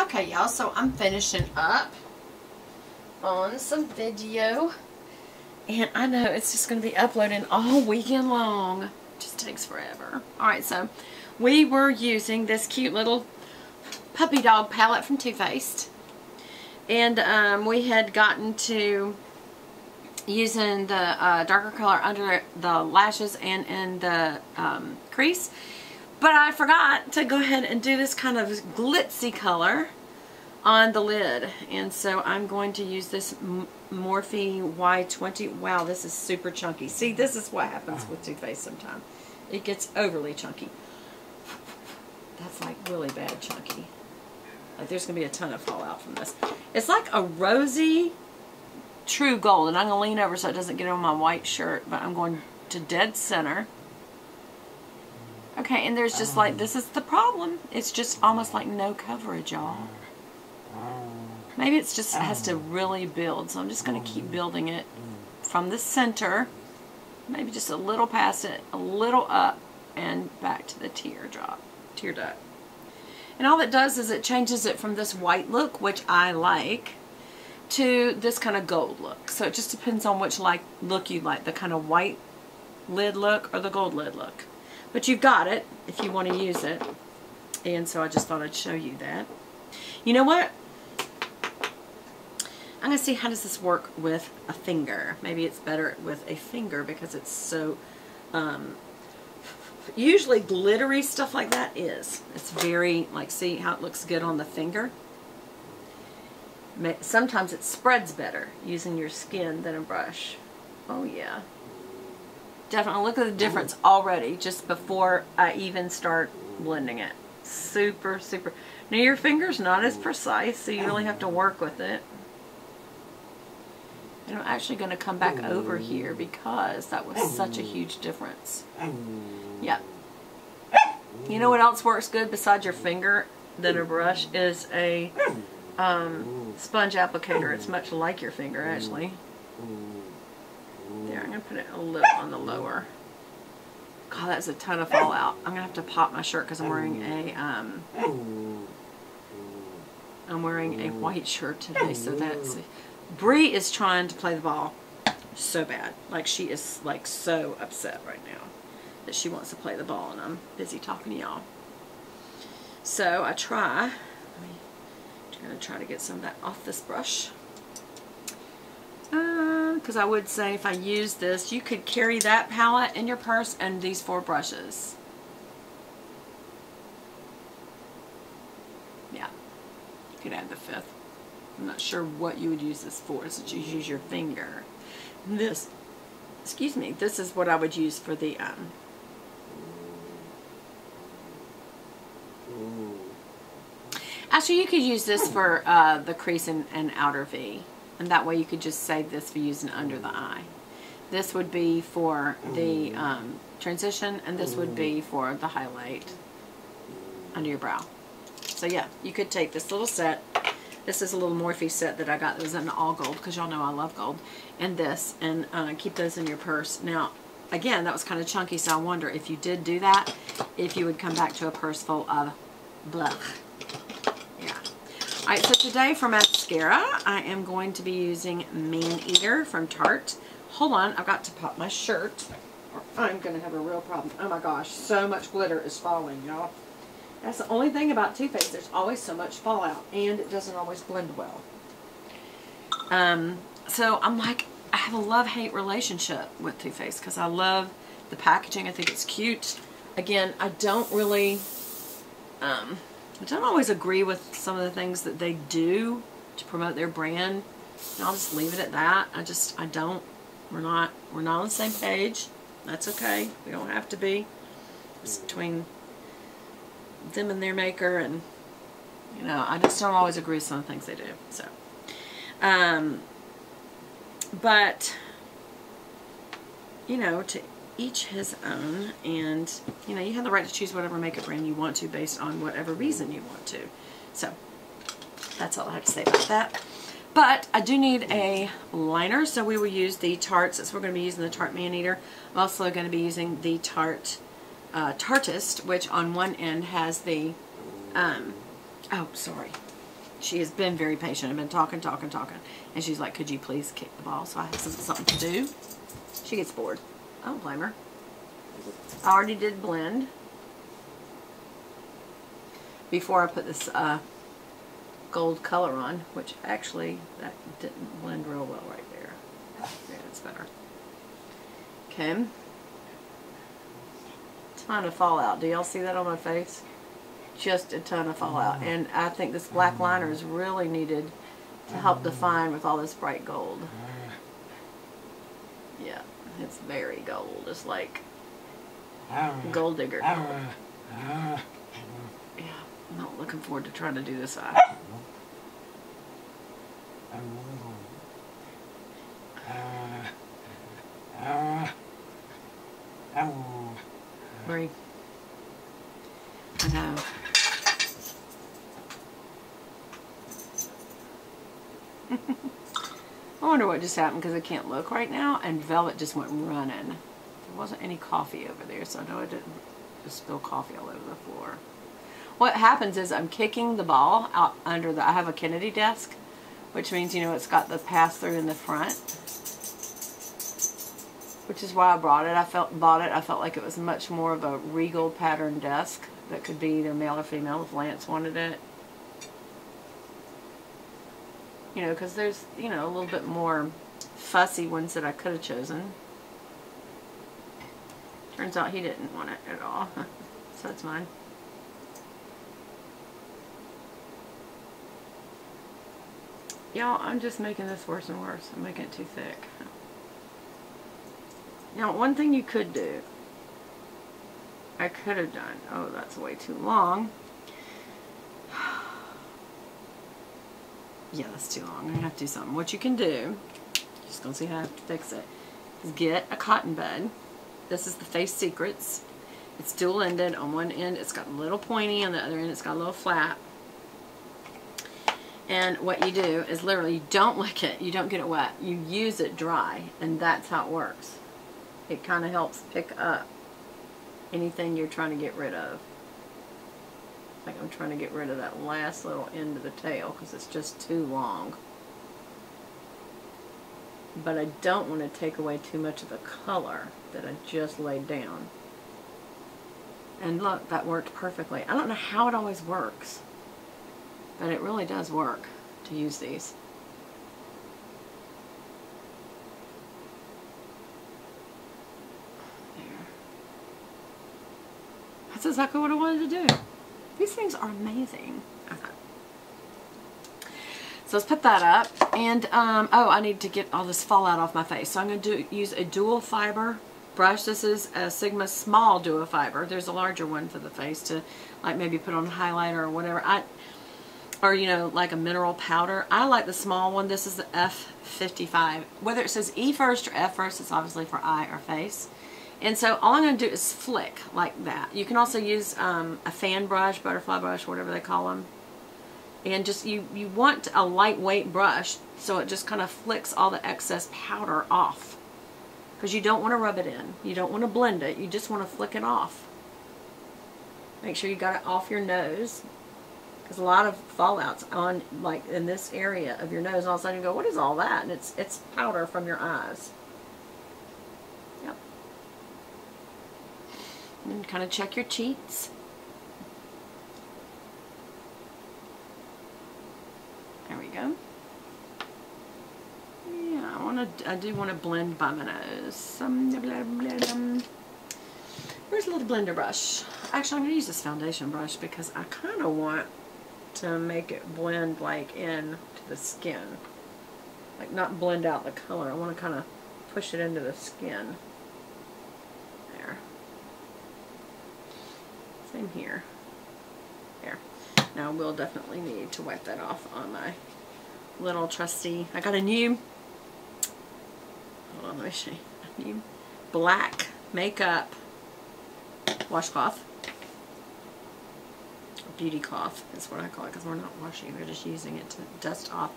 Okay, y'all, so I'm finishing up on some video. And I know it's just going to be uploading all weekend long. It just takes forever. Alright, so we were using this cute little puppy dog palette from Too Faced. And we had gotten to using the darker color under the lashes and in the crease. But I forgot to go ahead and do this kind of glitzy color on the lid. And so I'm going to use this Morphe Y20. Wow, this is super chunky. See, this is what happens with Too Faced sometimes. It gets overly chunky. That's like really bad chunky. Like there's going to be a ton of fallout from this. It's like a rosy true gold. And I'm going to lean over so it doesn't get on my white shirt. But I'm going to dead center. Okay, and there's just like, this is the problem. It's just almost like no coverage, y'all. Maybe it's just, it has to really build. So I'm just going to keep building it from the center. Maybe just a little past it, a little up, and back to the tear duct. And all it does is it changes it from this white look, which I like, to this kind of gold look. So it just depends on which look you like, the kind of white lid look or the gold lid look. But you've got it if you want to use it. And so I just thought I'd show you that. You know what? I'm going to see how does this work with a finger. Maybe it's better with a finger because it's so... usually glittery stuff like that is. It's very, like, see how it looks good on the finger? Sometimes it spreads better using your skin than a brush. Oh, yeah. Definitely look at the difference already just before I even start blending it. Super, super. Now your finger's not as precise, so you really have to work with it. And I'm actually going to come back over here because that was such a huge difference. Yeah. You know what else works good besides your finger than a brush is a sponge applicator. It's much like your finger, actually. There, I'm going to put it a little on the lower. God, that's a ton of fallout. I'm going to have to pop my shirt because I'm wearing a white shirt today. So that's... Bree is trying to play the ball so bad. Like, she is, like, so upset right now that she wants to play the ball, and I'm busy talking to y'all. So, I'm going to try to get some of that off this brush. Because I would say if I use this, you could carry that palette in your purse and these 4 brushes. Yeah. You could add the 5th. I'm not sure what you would use this for, so you use your finger. This, excuse me, this is what I would use for the, actually you could use this for the crease and outer V. And that way you could just save this for using under the eye. This would be for the transition, and this would be for the highlight under your brow. So yeah, you could take this little set. This is a little Morphe set that I got that was in all gold, because y'all know I love gold. And this, and keep those in your purse. Now, again, that was kind of chunky, so I wonder if you did do that, if you would come back to a purse full of blah. Yeah. Alright, so today for mascara, I am going to be using Man Eater from Tarte. Hold on, I've got to pop my shirt, or I'm going to have a real problem. Oh my gosh, so much glitter is falling, y'all. That's the only thing about Too Faced. There's always so much fallout, and it doesn't always blend well. So I'm like, I have a love-hate relationship with Too Faced because I love the packaging. I think it's cute. Again, I don't really, I don't always agree with some of the things that they do to promote their brand. And I'll just leave it at that. I don't. We're not on the same page. That's okay. We don't have to be. It's between them and their maker, and you know, I just don't always agree with some of the things they do. So, but you know, to each his own, and you know, you have the right to choose whatever makeup brand you want to based on whatever reason you want to. So that's all I have to say about that. But I do need a liner, so we will use the Tarte, since we're going to be using the Tarte Man Eater. I'm also going to be using the Tarte Tartist, which on one end has the, oh, sorry. She has been very patient. I've been talking. And she's like, could you please kick the ball so I have something to do? She gets bored. I don't blame her. I already did blend before I put this gold color on, which actually that didn't blend real well right there. Yeah, it's better. Okay. Ton of fallout. Do y'all see that on my face? Just a ton of fallout. And I think this black liner is really needed to help define with all this bright gold. Yeah, it's very gold. It's like gold digger gold. Yeah, I'm not looking forward to trying to do this eye. Marie. I know. I wonder what just happened because I can't look right now, and Velvet just went running. There wasn't any coffee over there, so I know I didn't just spill coffee all over the floor. What happens is I'm kicking the ball out under the, I have a Kennedy desk, which means, you know, it's got the pass-through in the front, which is why I bought it. I felt like it was much more of a regal pattern desk that could be either male or female if Lance wanted it. You know, because there's, you know, a little bit more fussy ones that I could have chosen. Turns out he didn't want it at all. So it's mine. Y'all, I'm just making this worse and worse. I'm making it too thick. Now, one thing you could do, I could have done, oh, that's way too long. Yeah, that's too long. I'm going to have to do something. What you can do, just going to see how I fix it, is get a cotton bud. This is the Face Secrets. It's dual-ended. On one end, it's got a little pointy. On the other end, it's got a little flat. And what you do is literally, you don't lick it. You don't get it wet. You use it dry, and that's how it works. It kind of helps pick up anything you're trying to get rid of. Like I'm trying to get rid of that last little end of the tail because it's just too long. But I don't want to take away too much of the color that I just laid down. And look, that worked perfectly. I don't know how it always works, but it really does work to use these. There. That's exactly what I wanted to do. These things are amazing. Okay. So let's put that up. And, oh, I need to get all this fallout off my face. So I'm going to use a dual fiber brush. This is a Sigma small dual fiber. There's a larger one for the face to, like, maybe put on highlighter or whatever. Or, you know, like a mineral powder. I like the small one. This is the F55. Whether it says E first or F first, it's obviously for eye or face. And so all I'm going to do is flick like that. You can also use a fan brush, butterfly brush, whatever they call them. And just, you want a lightweight brush so it just kind of flicks all the excess powder off. Because you don't want to rub it in. You don't want to blend it. You just want to flick it off. Make sure you got it off your nose. Because a lot of fallouts on, like, in this area of your nose, and all of a sudden you go, what is all that? And it's powder from your eyes. Yep. And kind of check your cheeks. There we go. Yeah, I do want to blend by my nose. Where's a little blender brush? Actually, I'm going to use this foundation brush because I kind of want to make it blend like in to the skin. Like not blend out the color. I want to kind of push it into the skin. There. Same here. There. Now we'll definitely need to wipe that off on my little trusty. I got a new, hold on, let me show you. A new black makeup washcloth. Beauty cloth is what I call it because we're not washing, we're just using it to dust off.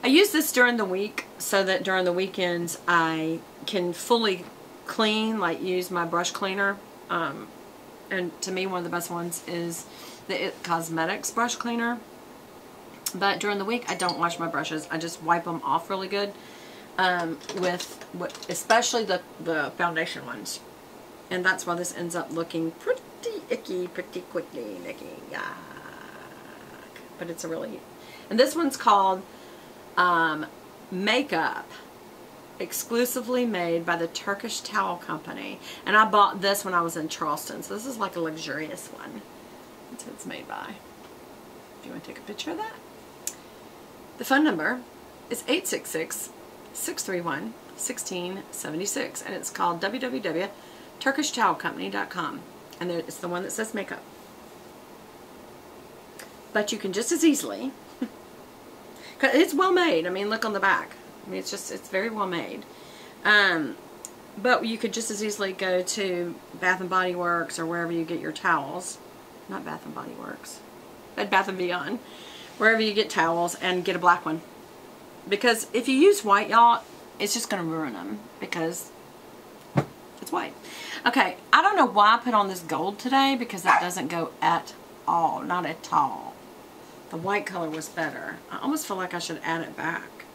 I use this during the week so that during the weekends I can fully clean, like use my brush cleaner. And to me, one of the best ones is the It Cosmetics brush cleaner. But during the week, I don't wash my brushes. I just wipe them off really good especially the foundation ones. And that's why this ends up looking pretty icky, pretty quickly looking. Yuck. But it's a really... And this one's called Makeup. Exclusively made by the Turkish Towel Company. And I bought this when I was in Charleston. So this is like a luxurious one. That's what it's made by. If you want to take a picture of that. The phone number is 866-631-1676. And it's called www.turkishtowelcompany.com. And it's the one that says makeup. But you can just as easily... Cause it's well made. I mean, look on the back. I mean, it's very well made. But you could just as easily go to Bath and Body Works or wherever you get your towels. Not Bath and Body Works. Bed Bath and Beyond. Wherever you get towels and get a black one. Because if you use white, y'all, it's just going to ruin them. Because it's white. Okay, I don't know why I put on this gold today. Because that doesn't go at all. Not at all. The white color was better. I almost feel like I should add it back.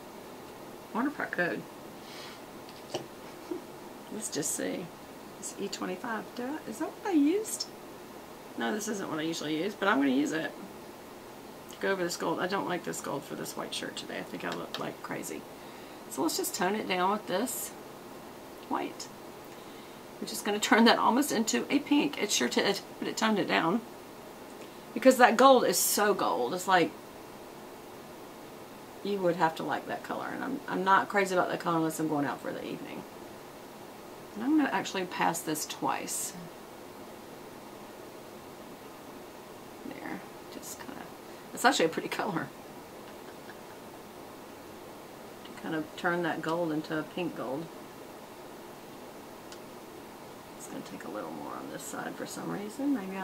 I wonder if I could. Let's just see. It's E25. Is that what I used? No, this isn't what I usually use, but I'm going to use it. To go over this gold. I don't like this gold for this white shirt today. I think I look like crazy. So let's just tone it down with this white. We're just going to turn that almost into a pink. It sure did, but it toned it down. Because that gold is so gold. It's like... You would have to like that color, and I'm not crazy about that color unless I'm going out for the evening. And I'm going to actually pass this twice. There, just kind of, it's actually a pretty color. To kind of turn that gold into a pink gold. It's going to take a little more on this side for some reason. Maybe